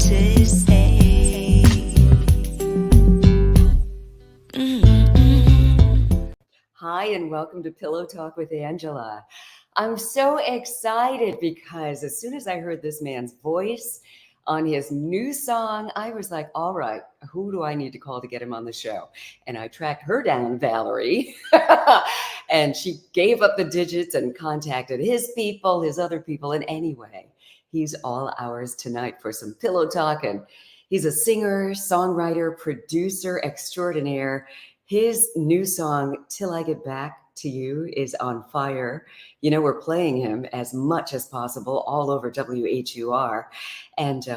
to say. Hi, and welcome to Pillow Talk with Angela. I'm so excited because as soon as I heard this man's voice on his new song, I was like, all right, who do I need to call to get him on the show? And I tracked her down, Valerie, and she gave up the digits and contacted his people, his other people. And anyway, he's all ours tonight for some pillow talk. And he's a singer, songwriter, producer extraordinaire. His new song, Till I Get Back to You, is on fire. You know, we're playing him as much as possible all over WHUR. And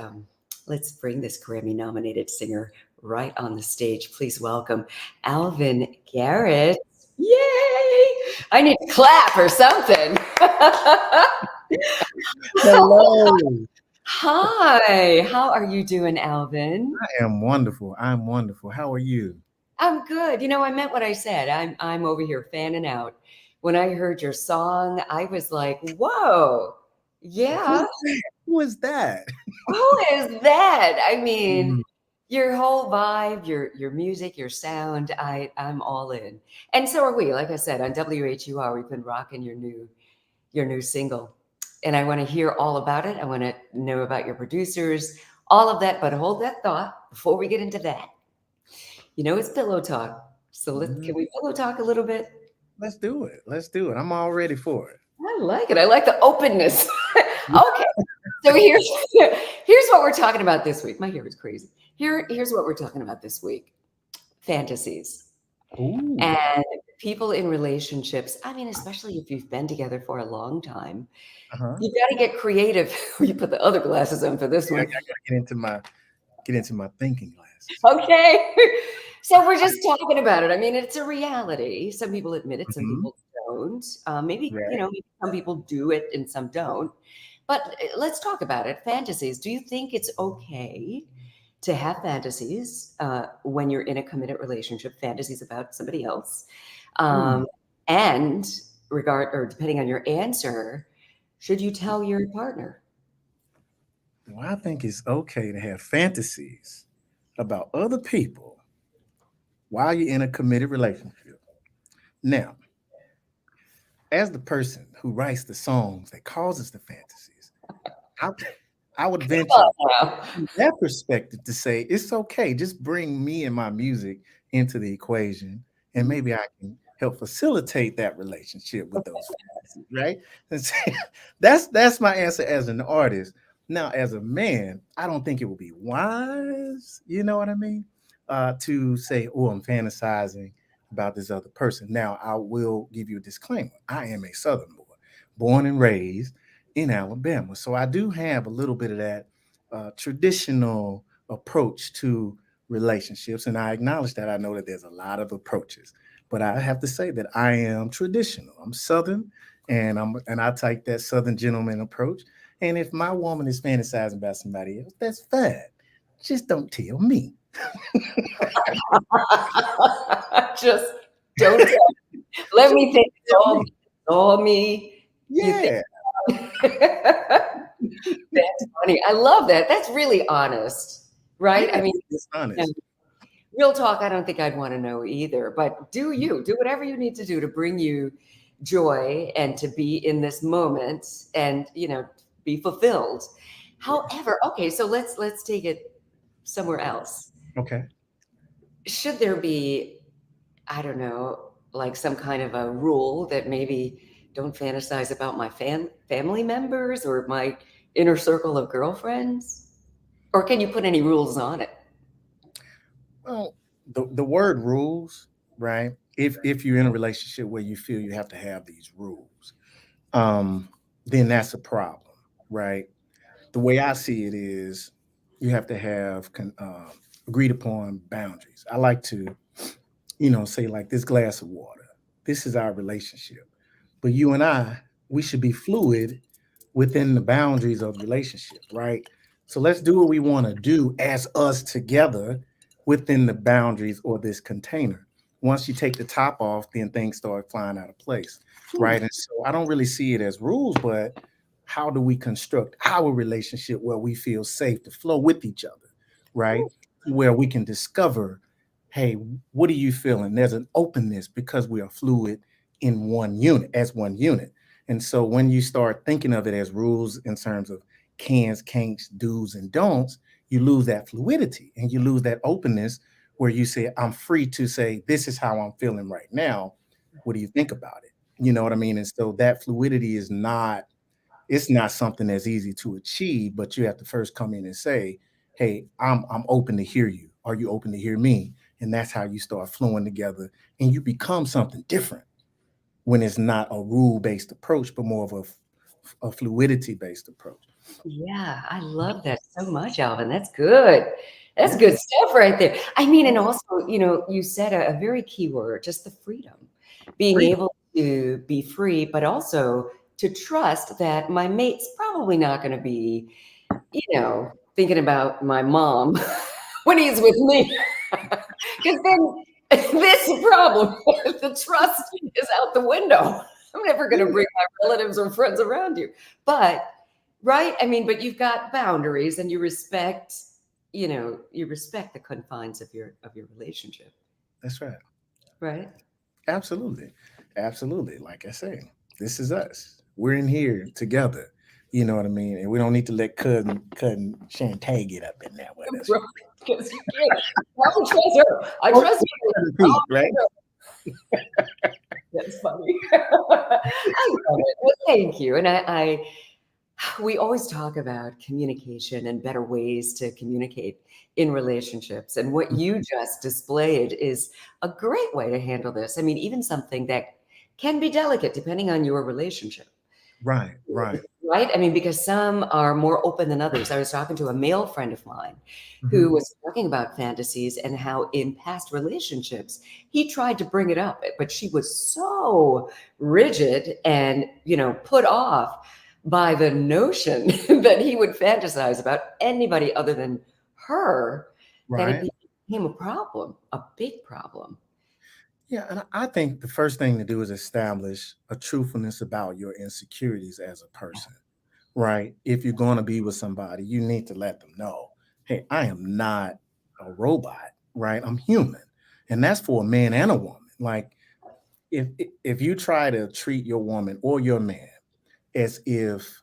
let's bring this Grammy nominated singer right on the stage. Please welcome Alvin Garrett. Yay! I need to clap or something. Hello. Hi, how are you doing, Alvin? I am wonderful. I'm wonderful. How are you? I'm good. You know, I meant what I said. I'm over here fanning out. When I heard your song, I was like, "Whoa, yeah, Who is that? who is that?" I mean, Mm, your whole vibe, your music, your sound. I'm all in, and so are we. Like I said, on WHUR, we've been rocking your new single, and I want to hear all about it. I want to know about your producers, all of that. But hold that thought before we get into that. You know, it's pillow talk. So mhm. can we pillow talk a little bit? Let's do it. Let's do it. I'm all ready for it. I like it. I like the openness. Okay. So here's what we're talking about this week. My hair is crazy. Here's what we're talking about this week. Fantasies. Ooh. And people in relationships. I mean, especially if you've been together for a long time, Uh-huh. you got to get creative. You put the other glasses on for this Yeah, I one. gotta get into my thinking glasses. Okay. So we're just talking about it. I mean, it's a reality. Some people admit it, some Hmm. people don't. Maybe, Right. maybe some people do it and some don't. But let's talk about it. Fantasies. Do you think it's okay to have fantasies when you're in a committed relationship, fantasies about somebody else? Ooh. Um, and depending on your answer, should you tell your partner? Well, I think it's okay to have fantasies about other people while you're in a committed relationship. Now, as the person who writes the songs that causes the fantasies, I, I would venture Wow. from that perspective to say it's okay. Just bring me and my music into the equation, and maybe I can help facilitate that relationship with those fantasies, right? And so that's my answer as an artist. Now, as a man, I don't think it would be wise. You know what I mean? To say, "Oh, I'm fantasizing about this other person." Now, I will give you a disclaimer. I am a Southern boy, born and raised in Alabama, so I do have a little bit of that traditional approach to relationships. And I acknowledge that. I know that there's a lot of approaches, but I have to say that I am traditional. I'm Southern, and I take that Southern gentleman approach. And if my woman is fantasizing about somebody else, that's fine. Just don't tell me. Just don't tell. Let Just me think it's tell all me. me. It's all me. You think Yeah. that's funny. I love that. That's really honest, right? Yeah. I mean, It's you honest. know, real talk, I don't think I'd want to know either. But do whatever you need to do to bring you joy and to be in this moment and be fulfilled. Yes. However, okay, so let's take it somewhere else. Okay. Should there be, I don't know, like some kind of a rule that maybe don't fantasize about my family members or my inner circle of girlfriends? Or can you put any rules on it? Well, the word rules, right? If you're in a relationship where you feel you have to have these rules, um, then that's a problem, right? The way I see it is you have to have agreed upon boundaries. I like to, say like this glass of water. This is our relationship, but you and we should be fluid within the boundaries of the relationship, right? So let's do what we want to do as us together within the boundaries or this container. Once you take the top off, then things start flying out of place, Hmm. right? And so I don't really see it as rules, but how do we construct our relationship where we feel safe to flow with each other, right? Where we can discover, hey, what are you feeling? There's an openness because we are fluid in one unit, as one unit. And so when you start thinking of it as rules in terms of cans, can'ts, do's, and don'ts, you lose that fluidity and you lose that openness where you say, I'm free to say, this is how I'm feeling right now. What do you think about it? You know what I mean? And so that fluidity is not, it's not something that's easy to achieve, but you have to first come in and say, hey, I'm open to hear you. Are you open to hear me? And that's how you start flowing together and you become something different when it's not a rule-based approach, but more of a fluidity-based approach. Yeah, I love that so much, Alvin. That's good. That's Yeah. good stuff right there. I mean, and also, you said a very key word, just the freedom, being Freedom. able to be free, but also to trust that my mate's probably not going to be, thinking about my mom when he's with me. Because then this problem, the trust is out the window. I'm never going to Yeah, bring my relatives or friends around you. But right? I mean, but you've got boundaries and you respect the confines of your relationship, that's right. right? Absolutely. Absolutely. Like I say, this is us. We're in here together. You know what I mean? And we don't need to let cousin Shantae get up in there with us. Right. Because you can't. I don't trust her. I Oh, trust you. Pete, Oh, right? that's funny. I love it. Well, thank you. And we always talk about communication and better ways to communicate in relationships. And what you just displayed is a great way to handle this. I mean, even something that can be delicate depending on your relationship, Right, right. right? I mean, because some are more open than others. I was talking to a male friend of mine who Mhm. was talking about fantasies and how in past relationships he tried to bring it up, but she was so rigid and, put off by the notion that he would fantasize about anybody other than her that it Right. became a problem, a big problem. Yeah, and I think the first thing to do is establish a truthfulness about your insecurities as a person, right? If you're going to be with somebody, you need to let them know, hey, I am not a robot, right? I'm human. And that's for a man and a woman. Like if you try to treat your woman or your man as if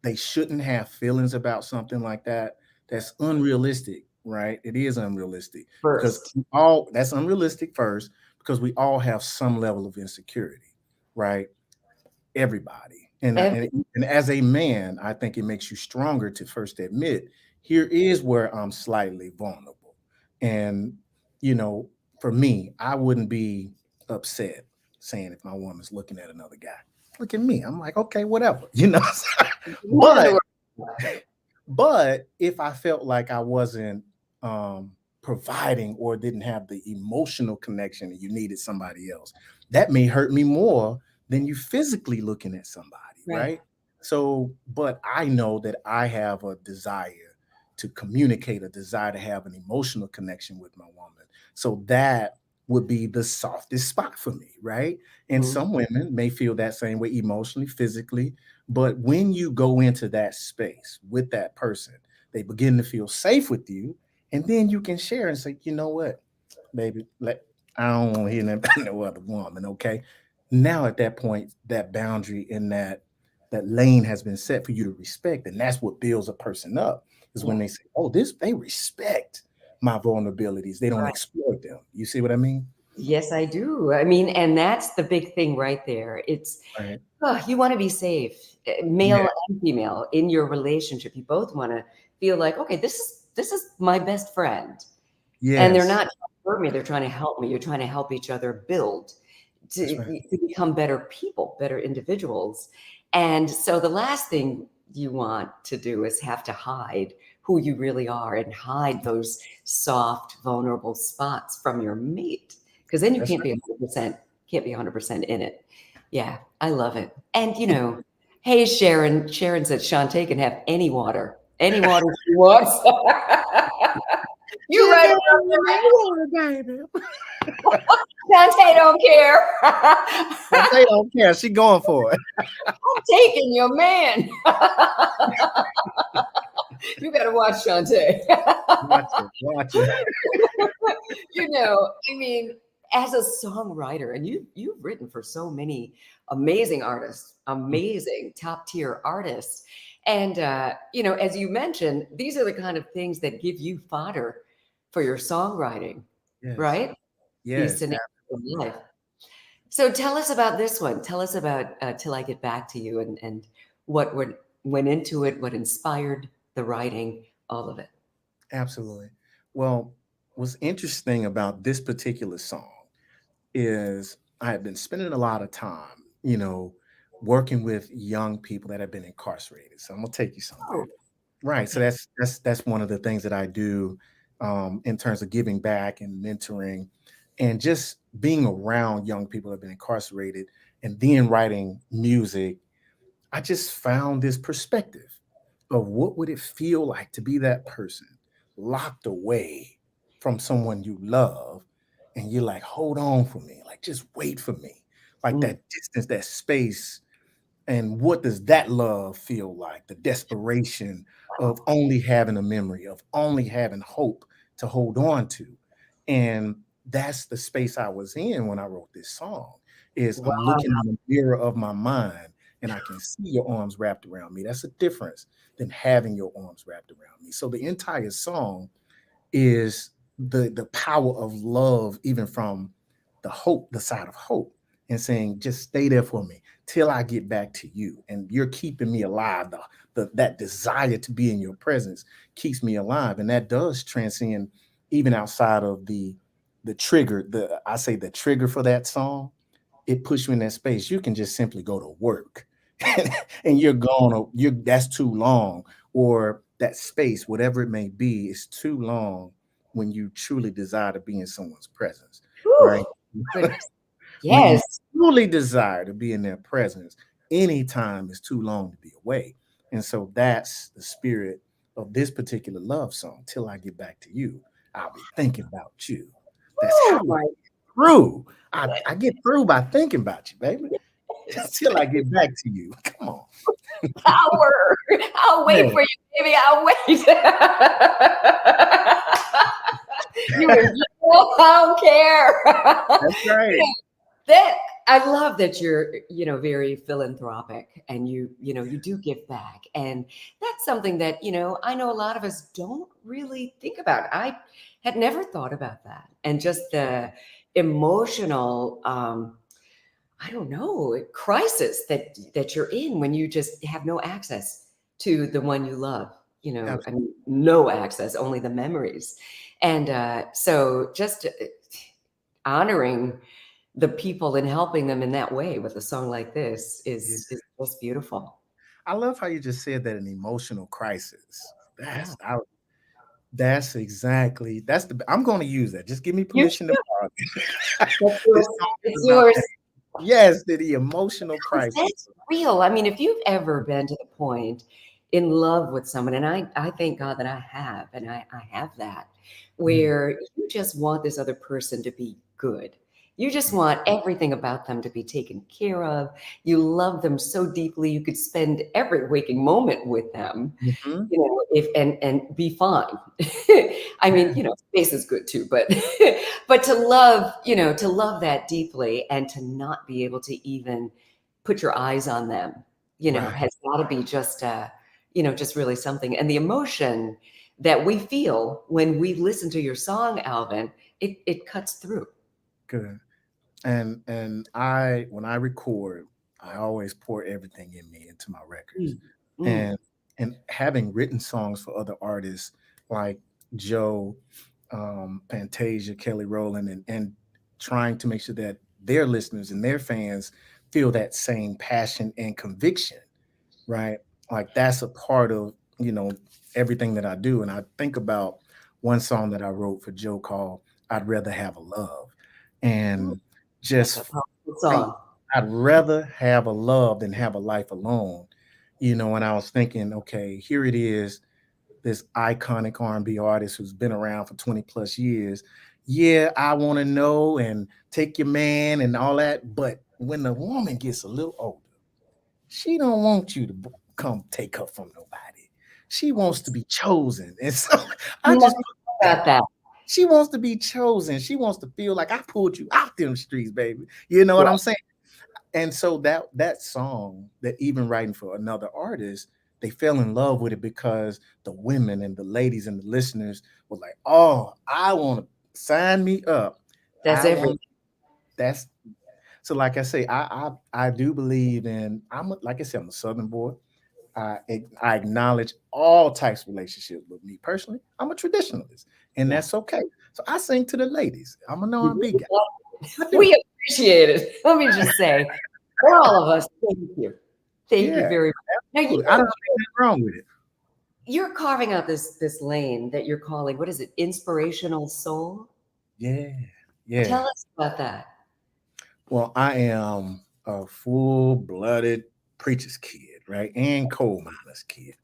they shouldn't have feelings about something like that, that's unrealistic, right? It is unrealistic because First, we all that's unrealistic first because we all have some level of insecurity, right? Everybody. every, And as a man, I think it makes you stronger to first admit, here is where I'm slightly vulnerable. And, you know, for me, I wouldn't be upset saying if my woman's looking at another guy. Look at me. I'm like, okay, whatever, you know. nothing to but worry about. but if I felt like I wasn't providing or didn't have the emotional connection and you needed somebody else, that may hurt me more than you physically looking at somebody, Right. right? So, but I know that I have a desire to communicate, a desire to have an emotional connection with my woman. So that would be the softest spot for me, right? And Mhm. some women may feel that same way emotionally, physically, but when you go into that space with that person, they begin to feel safe with you. And then you can share and say, you know what, baby, I don't want to hear nothing about no other woman. Okay. Now at that point, that boundary in that lane has been set for you to respect. And that's what builds a person up is when Yeah. they say, oh, they respect my vulnerabilities. They don't Right. exploit them. You see what I mean? Yes, I do. I mean, and that's the big thing right there. It's Right. you want to be safe, Yeah. male and female in your relationship. You both want to feel like, okay, this is my best friend, and they're Yes. not trying to hurt me. They're trying to help me. You're trying to help each other build That's to, right. to become better people, better individuals. And so the last thing you want to do is have to hide who you really are and hide those soft, vulnerable spots from your mate, because then you That's can't be 100% in it. Yeah, I love it. And hey Sharon said Shantae can have any water she wants. You're She right can about have my water, baby. Dante don't care. But they don't care. She going for it. I'm taking your man. You better watch Shantae. Watch it. Watch it. I mean, as a songwriter, and you've written for so many amazing artists, amazing top tier artists, and as you mentioned, these are the kind of things that give you fodder for your songwriting, Yes. right? These Yes. scenarios of life. So tell us about this one. Tell us about "Till I Get Back to You" and what went into it, what inspired the writing, all of it. Absolutely. Well, what's interesting about this particular song is I have been spending a lot of time, working with young people that have been incarcerated. So I'm gonna take you somewhere. Oh, Right. So okay. that's one of the things that I do in terms of giving back and mentoring and just being around young people that have been incarcerated and then writing music. I just found this perspective of what would it feel like to be that person locked away from someone you love, and you're like, hold on for me, like just wait for me, like Mm, that distance, that space. And what does that love feel like? The desperation of wow. only having a memory, of only having hope to hold on to. And that's the space I was in when I wrote this song. Is I'm Wow. looking in the mirror of my mind and I can see your arms wrapped around me. That's a difference than having your arms wrapped around me. So the entire song is the power of love, even from the side of hope, and saying, just stay there for me till I get back to you. And you're keeping me alive. That desire to be in your presence keeps me alive. And that does transcend even outside of the trigger. The trigger for that song, it puts you in that space. You can just simply go to work and you're that's too long, or that space, whatever it may be, is too long when you truly desire to be in someone's presence, Whew, right? goodness. When you Yes. truly desire to be in their presence, any time is too long to be away. And so that's the spirit of this particular love song. Till I get back to you, I'll be thinking about you. That's how Oh I my get through. I get through by thinking about you, baby. Till I get back to you. Come on. power. I'll wait Yeah, for you, baby. I'll wait. You and I don't care. that's right. That I love that you're, very philanthropic and you do give back. And that's something that, I know a lot of us don't really think about. I had never thought about that. And just the emotional I don't know, crisis that you're in when you just have no access to the one you love. I Absolutely. mean, no access, only the memories. And so just honoring the people and helping them in that way with a song like this Yeah. is just beautiful. I love how you just said that, an emotional crisis. Yeah. That's exactly I'm going to use that. Just give me You permission to should. borrow it. That's This yours. song It's is about yours. that. Yes, the emotional 'Cause crisis. that's real. I mean, if you've ever been to the point in love with someone, and I thank God that I have, and I have that, Mm, where you just want this other person to be good. You just yeah. want everything about them to be taken care of. You love them so deeply, you could spend every waking moment with them, Mhm. if and be fine. I mean, space is good too, but but to love that deeply and to not be able to even put your eyes on them, Right. has got to be just just really something. And the emotion that we feel when we listen to your song, Alvin, it cuts through. Good. And when I record, I always pour everything in me into my records. Mm, mm. And having written songs for other artists like Joe, Fantasia, Kelly Rowland, and trying to make sure that their listeners and their fans feel that same passion and conviction, right? Like that's a part of, everything that I do. And I think about one song that I wrote for Joe called I'd Rather Have a Love. Ooh, And that's a just powerful think, song. I'd rather have a love than have a life alone. And I was thinking, okay, here it is, this iconic R&B artist who's been around for 20 plus years, yeah, I want to know and take your man and all that. But when the woman gets a little older, she don't want you to come take her from nobody. She wants to be chosen. And so I Never just thought put that. about that. She wants to be chosen. She wants to feel like I pulled you out them streets, baby. You know what Right. I'm saying? And so that song, that even writing for another artist, they fell in love with it because the women and the ladies and the listeners were like, "Oh, I want to sign me up. That's I everything. want." That's so. Like I say, I do believe in. Like I said, I'm a Southern boy. I acknowledge all types of relationships. But me personally, I'm a traditionalist, and Yeah. that's okay. So I sing to the ladies. I'm an R&B guy. I do. We appreciate it. Let me just say, for all of us, thank you. Thank you Yeah, very much. Now, absolutely. I don't see anything wrong with it. you're carving out this lane that you're calling, what is it? Inspirational soul? Yeah, yeah. Tell us about that. Well, I am a full-blooded preacher's kid, right? And coal miner's kid.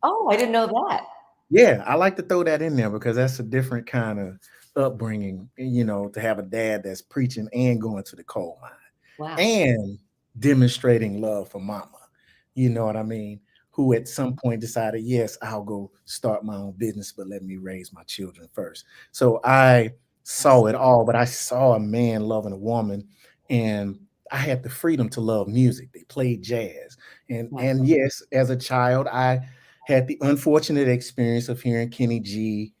Oh, I didn't know that. Yeah, I like to throw that in there because that's a different kind of upbringing, to have a dad that's preaching and going to the coal mine Wow. and demonstrating love for mama. You know what I mean? Who at some point decided, yes, I'll go start my own business, but let me raise my children first. So I saw it all, but I saw a man loving a woman, and I had the freedom to love music. They played jazz. And Wow. and yes, as a child, I had the unfortunate experience of hearing Kenny G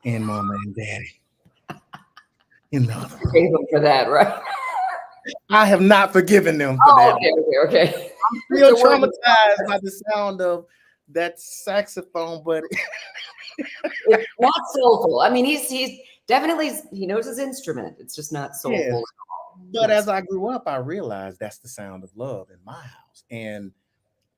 and Mama and Daddy in the other room. Forgave them for that, right? I have not forgiven them for Oh, that. okay, okay, okay. Still So we're in the traumatized process. by the sound of that saxophone, but It's not soulful. I mean, he's definitely he knows his instrument. It's just not yeah. soulful at all. But Yes. as I grew up, I realized that's the sound of love in my house. And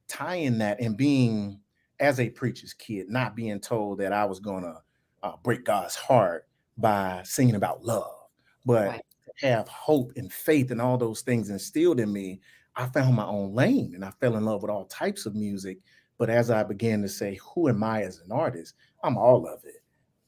tying that and being, as a preacher's kid, not being told that I was going to break God's heart by singing about love, but Right. to have hope and faith and all those things instilled in me. I found my own lane and I fell in love with all types of music. But as I began to say, who am I as an artist? I'm all of it.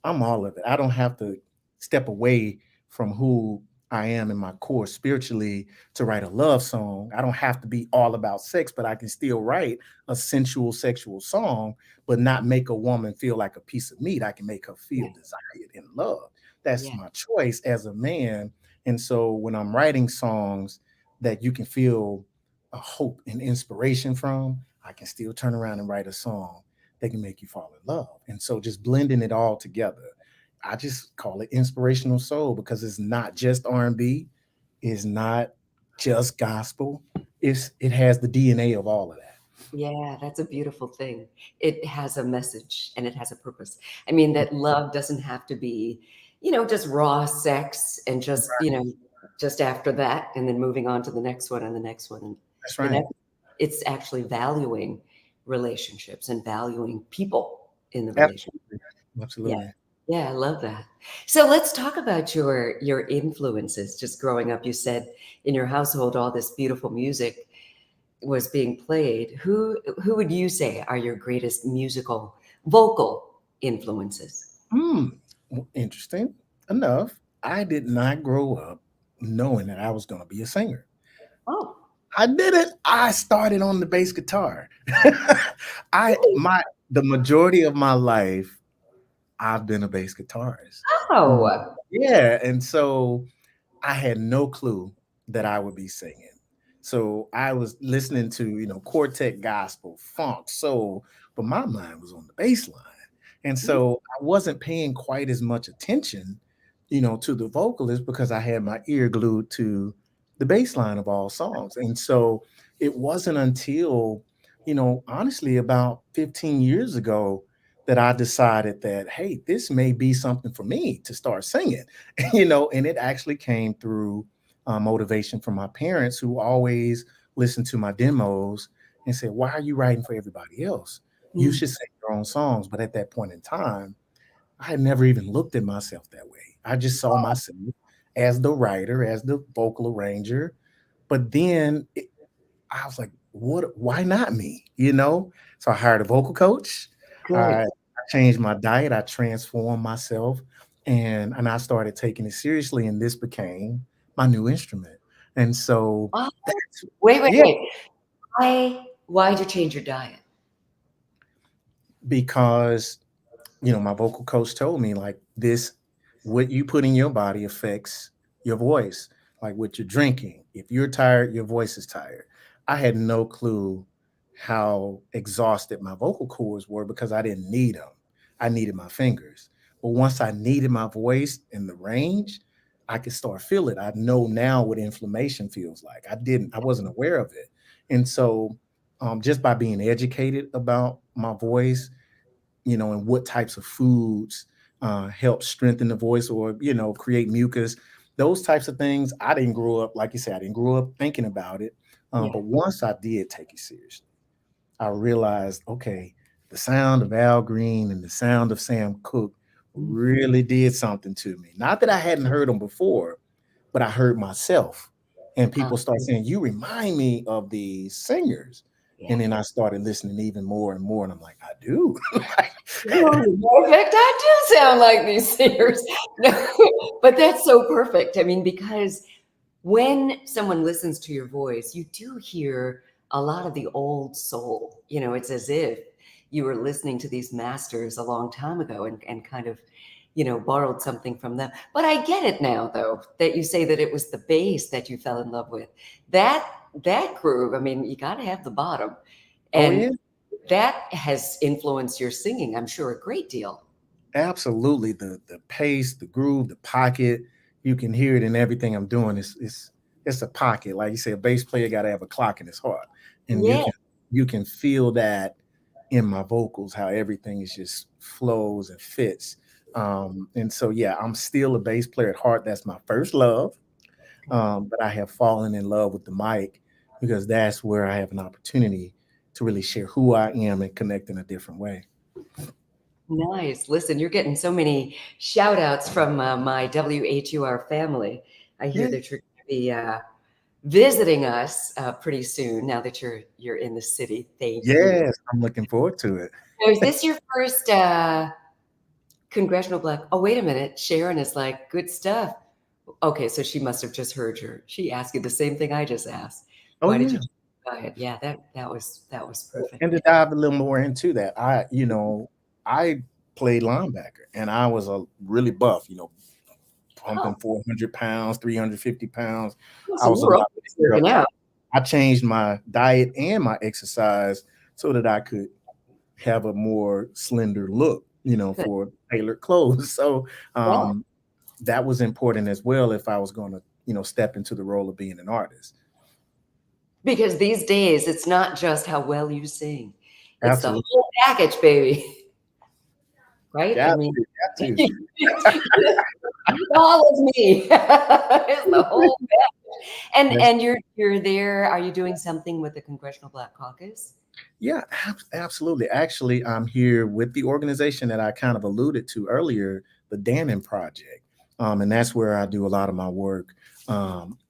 I'm all of it. I don't have to step away from who I am in my core spiritually to write a love song. I don't have to be all about sex, but I can still write a sensual, sexual song, but not make a woman feel like a piece of meat. I can make her feel Yeah. desired and loved. That's Yeah. my choice as a man. And so when I'm writing songs that you can feel a hope and inspiration from, I can still turn around and write a song that can make you fall in love. And so just blending it all together, I just call it inspirational soul because it's not just R&B, it's not just gospel. It has the DNA of all of that. Yeah, that's a beautiful thing. It has a message and it has a purpose. I mean, that love doesn't have to be, just raw sex and just, just after that and then moving on to the next one and the next one and That's the right. next. It's actually valuing relationships and valuing people in the relationship. Absolutely. Yeah. Absolutely. Yeah, I love that. So let's talk about your influences just growing up. You said in your household all this beautiful music was being played. Who would you say are your greatest musical vocal influences? Hmm. Well, interesting enough, I did not grow up knowing that I was going to be a singer. Oh, I didn't. I started on the bass guitar. I really? my the majority of my life, I've been a bass guitarist. Mm. Oh, Yeah, and so I had no clue that I would be singing. So I was listening to, quartet gospel, funk, soul, but my mind was on the bass line. And mm, so I wasn't paying quite as much attention, to the vocalist because I had my ear glued to the bass line of all songs. And so it wasn't until, honestly, about 15 years ago that I decided that, hey, this may be something for me to start singing. And it actually came through motivation from my parents who always listened to my demos and said, why are you writing for everybody else? You mm, should sing your own songs. But at that point in time, I had never even looked at myself that way. I just saw myself as the writer, as the vocal arranger. But then I was like, what? Why not me? So I hired a vocal coach. good. I changed my diet. I transformed myself and I started taking it seriously, and this became my new instrument. And so Oh, that's wait, wait, yeah, wait. Why'd you change your diet? because my vocal coach told me like this, what you put in your body affects your voice. Like what you're drinking, if you're tired, your voice is tired. I had no clue how exhausted my vocal cords were because I didn't need them. I needed my fingers. But once I needed my voice in the range, I could start feel it. I know now what inflammation feels like. I wasn't aware of it. And so just by being educated about my voice, and what types of foods help strengthen the voice or, create mucus, those types of things. I didn't grow up, like you said, I didn't grow up thinking about it. Yeah. But once I did take it seriously, I realized, okay, the sound of Al Green and the sound of Sam Cooke Mm. really did something to me. Not that I hadn't heard them before, but I heard myself. And Uh, people start saying, you remind me of these singers. yeah. And then I started listening even more and more. And I'm like, I do. Oh, perfect. I do sound like these singers. No, but that's so perfect. I mean, because when someone listens to your voice, you do hear a lot of the old soul. It's as if you were listening to these masters a long time ago and kind of, borrowed something from them. But I get it now, though, that you say that it was the bass that you fell in love with. That that groove, I mean, you got to have the bottom. Oh, And yeah. that has influenced your singing, I'm sure, a great deal. Absolutely. The pace, the groove, the pocket, you can hear it in everything I'm doing. It's a pocket. Like you say, a bass player got to have a clock in his heart. And you Yeah. can feel that in my vocals, how everything is just flows and fits. And so yeah, I'm still a bass player at heart. That's my first love. But I have fallen in love with the mic because that's where I have an opportunity to really share who I am and connect in a different way. Nice. Listen, you're getting so many shout outs from my WHUR family. I hear Yeah. that you're going to be visiting us pretty soon now that you're in the city. Thank you. Yes, I'm looking forward to it. Now, is this your first congressional black? Oh, wait a minute. Sharon is like, good stuff. Okay, so she must have just heard you. She asked you the same thing I just asked. Oh Why did you yeah. go ahead? Yeah, that was perfect. And to dive a little more into that, I played linebacker and I was a really buff, pumping Oh, 400 pounds, 350 pounds. I so was you a were lot always bigger. working out. I changed my diet and my exercise so that I could have a more slender look, Good. for tailored clothes. So Yeah. that was important as well if I was going to, step into the role of being an artist. Because these days, it's not just how well you sing, it's the Absolutely. whole package, baby. Right? I Got mean, to, got to. you followed me. It's the whole package. And That's and you're there. Are you doing something with the Congressional Black Caucus? Yeah, absolutely. Actually, I'm here with the organization that I kind of alluded to earlier, the Dannon Project, and that's where I do a lot of my work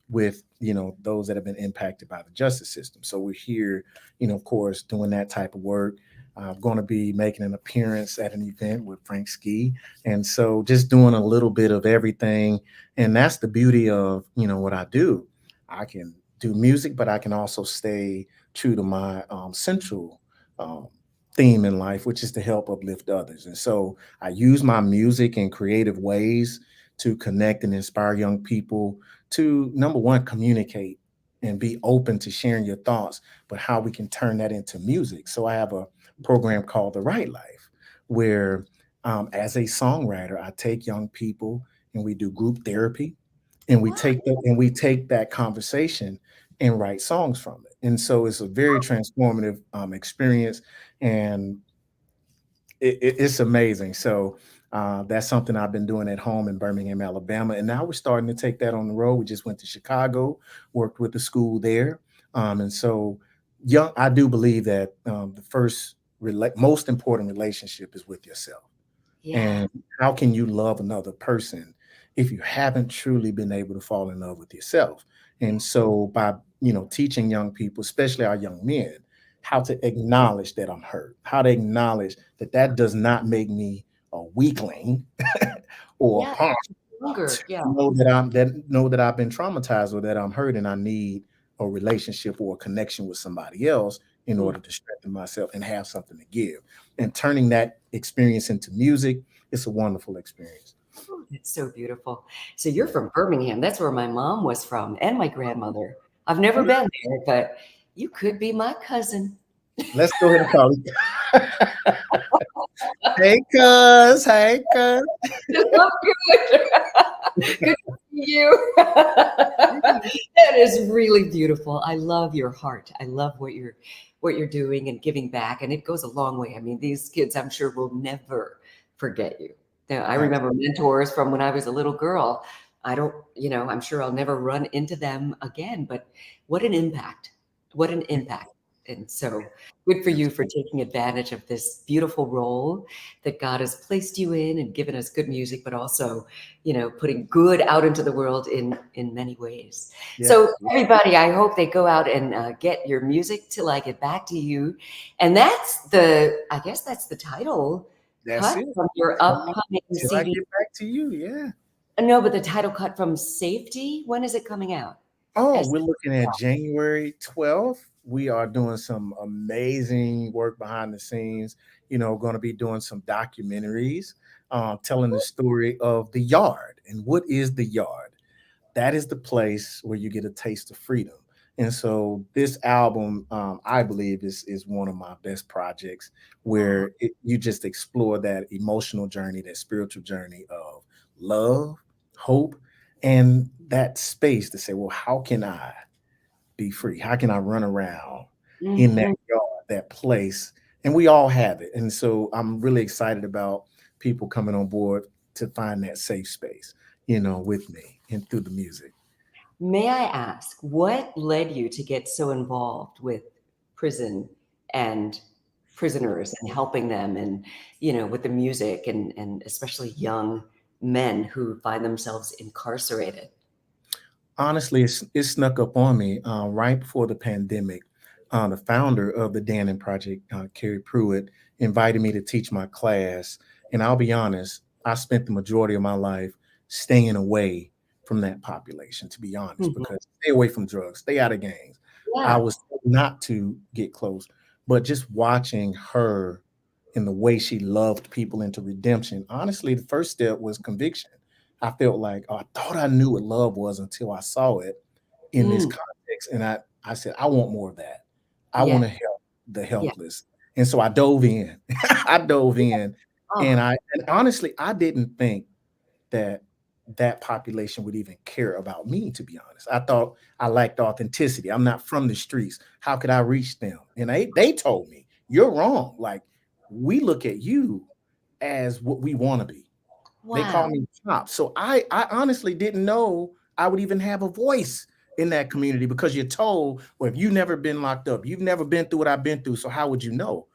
with those that have been impacted by the justice system. So we're here, of course, doing that type of work. I'm going to be making an appearance at an event with Frank Ski, and so just doing a little bit of everything. And that's the beauty of what I do. I can do music, but I can also stay true to my central um, theme in life, which is to help uplift others. And so I use my music in creative ways to connect and inspire young people to, number one, communicate and be open to sharing your thoughts, but how we can turn that into music. So I have a program called The Right Life, where as a songwriter, I take young people and we do group therapy, and Wow. we take that conversation and write songs from it. And so it's a very transformative experience, and it's amazing. So that's something I've been doing at home in Birmingham, Alabama, and now we're starting to take that on the road. We just went to Chicago, worked with the school there, and so young. I do believe that the most important relationship is with yourself. Yeah. And how can you love another person if you haven't truly been able to fall in love with yourself? Yeah. And so by, teaching young people, especially our young men, how to acknowledge that I'm hurt, how to acknowledge that that does not make me a weakling or Yeah, harm to longer. Yeah. know that I've been traumatized or that I'm hurt and I need a relationship or a connection with somebody else in Mm. order to strengthen myself and have something to give. And turning that experience into music, it's a wonderful experience. Oh, that's so beautiful. So you're from Birmingham. That's where my mom was from and my grandmother. I've never been there, but you could be my cousin. Let's go ahead and call it. Hey, cuz. Hey, cuz. I'm good. Good to see you. That is really beautiful. I love your heart. I love what you're doing and giving back, and it goes a long way. I mean, these kids, I'm sure, will never forget you. Now, I remember mentors from when I was a little girl. I don't, I'm sure I'll never run into them again, but what an impact. What an impact. And so good for you for taking advantage of this beautiful role that God has placed you in and given us good music, but also, putting good out into the world in many ways. So Yes. everybody, I hope they go out and get your music till I get back to you. And I guess that's the title That's cut it. from your upcoming Till I CD. get back to you. Yeah. No, but the title cut from Safety. When is it coming out? Oh, As we're looking at January 12th. We are doing some amazing work behind the scenes. Going to be doing some documentaries, telling the story of the yard. And what is the yard? That is the place where you get a taste of freedom. And so this album, I believe, is one of my best projects, oh, where you just explore that emotional journey, that spiritual journey of love, hope, and that space to say, well, how can I be free? How can I run around in that mhm. yard, that place? And we all have it. And so I'm really excited about people coming on board to find that safe space, with me and through the music. May I ask, what led you to get so involved with prison and prisoners and helping them and, with the music and especially young men who find themselves incarcerated? Honestly, it snuck up on me right before the pandemic. The founder of the Dannon Project, Carrie Pruitt, invited me to teach my class. And I'll be honest, I spent the majority of my life staying away from that population, to be honest, Mhm. because stay away from drugs, stay out of gangs. I Yeah. was told not to get close, but just watching her and the way she loved people into redemption, honestly, the first step was conviction. I felt like, oh, I thought I knew what love was until I saw it in this Mm. context. And I said, I want more of that. I Yeah. want to help the Yeah. helpless. And so I dove in. I dove in. And Oh, and honestly, I didn't think that that population would even care about me, to be honest. I thought I lacked authenticity. I'm not from the streets. How could I reach them? And they told me, you're wrong. Like, we look at you as what we want to be. They call wow. me Pop. So I honestly didn't know I would even have a voice in that community, because you're told, well, if you've never been locked up, you've never been through what I've been through, so how would you know?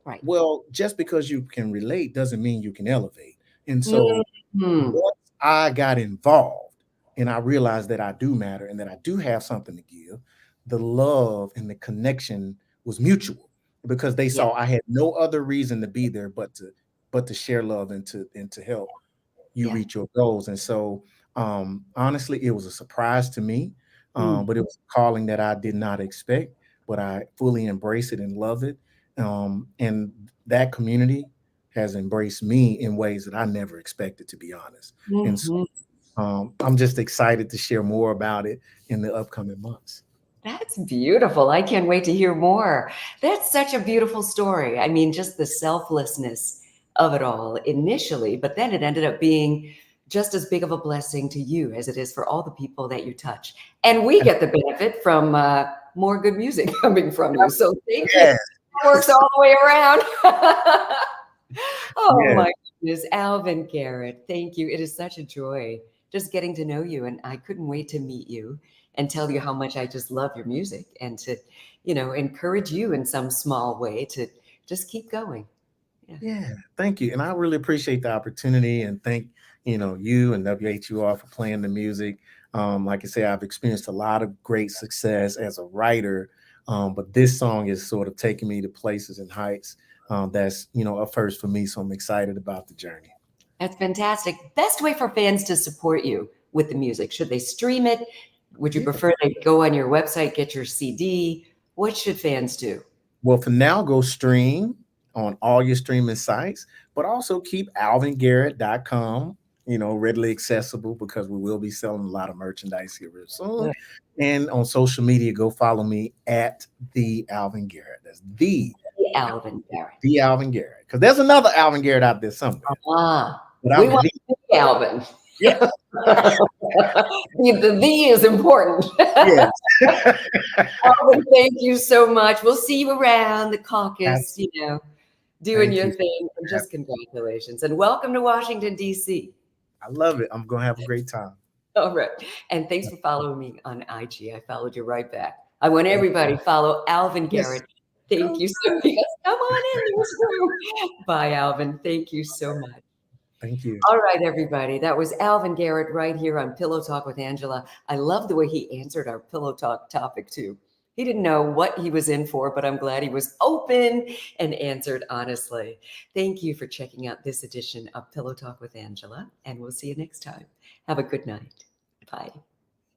Right. Well, just because you can relate doesn't mean you can elevate. And so Mhm. once I got involved and I realized that I do matter and that I do have something to give, the love and the connection was mutual, because they Yeah. saw I had no other reason to be there but to share love and to help you Yeah. reach your goals. And so, honestly, it was a surprise to me, Mm. but it was a calling that I did not expect, but I fully embrace it and love it. And that community has embraced me in ways that I never expected, to be honest. And so, Mhm. I'm just excited to share more about it in the upcoming months. That's beautiful. I can't wait to hear more. That's such a beautiful story. I mean, just the selflessness of it all initially, but then it ended up being just as big of a blessing to you as it is for all the people that you touch. And we get the benefit from more good music coming from you. So thank you. It Yes, works all the way around. Oh yes, my goodness, Alvin Garrett, thank you. It is such a joy just getting to know you, and I couldn't wait to meet you and tell you how much I just love your music and to, encourage you in some small way to just keep going. Yeah. yeah. Thank you, and I really appreciate the opportunity, and thank you and WHUR for playing the music. Like I say, I've experienced a lot of great success as a writer, but this song is sort of taking me to places and heights that's a first for me. So I'm excited about the journey. That's fantastic. Best way for fans to support you with the music? Should they stream it? Would you Yeah. prefer they go on your website, get your CD? What should fans do? Well, for now, go stream on all your streaming sites, but also keep alvingarrett.com, readily accessible because we will be selling a lot of merchandise here real soon. Good. And on social media, go follow me at the Alvin Garrett. That's Alvin Garrett. the Alvin Garrett. Because there's another Alvin Garrett out there somewhere. But We I'm want to be Alvin. yeah. The is important. Yes. Alvin, thank you so much. We'll see you around the caucus, doing Thank your you. thing. And just congratulations. And welcome to Washington, D.C. I love it. I'm going to have a great time. All right. And thanks for following me on IG. I followed you right back. I want everybody to follow Alvin Garrett. Yes. Thank you so much. Come on in this room. Bye, Alvin. Thank you so much. Thank you. All right, everybody. That was Alvin Garrett right here on Pillow Talk with Angela. I love the way he answered our Pillow Talk topic, too. He didn't know what he was in for, but I'm glad he was open and answered honestly. Thank you for checking out this edition of Pillow Talk with Angela, and we'll see you next time. Have a good night. Bye.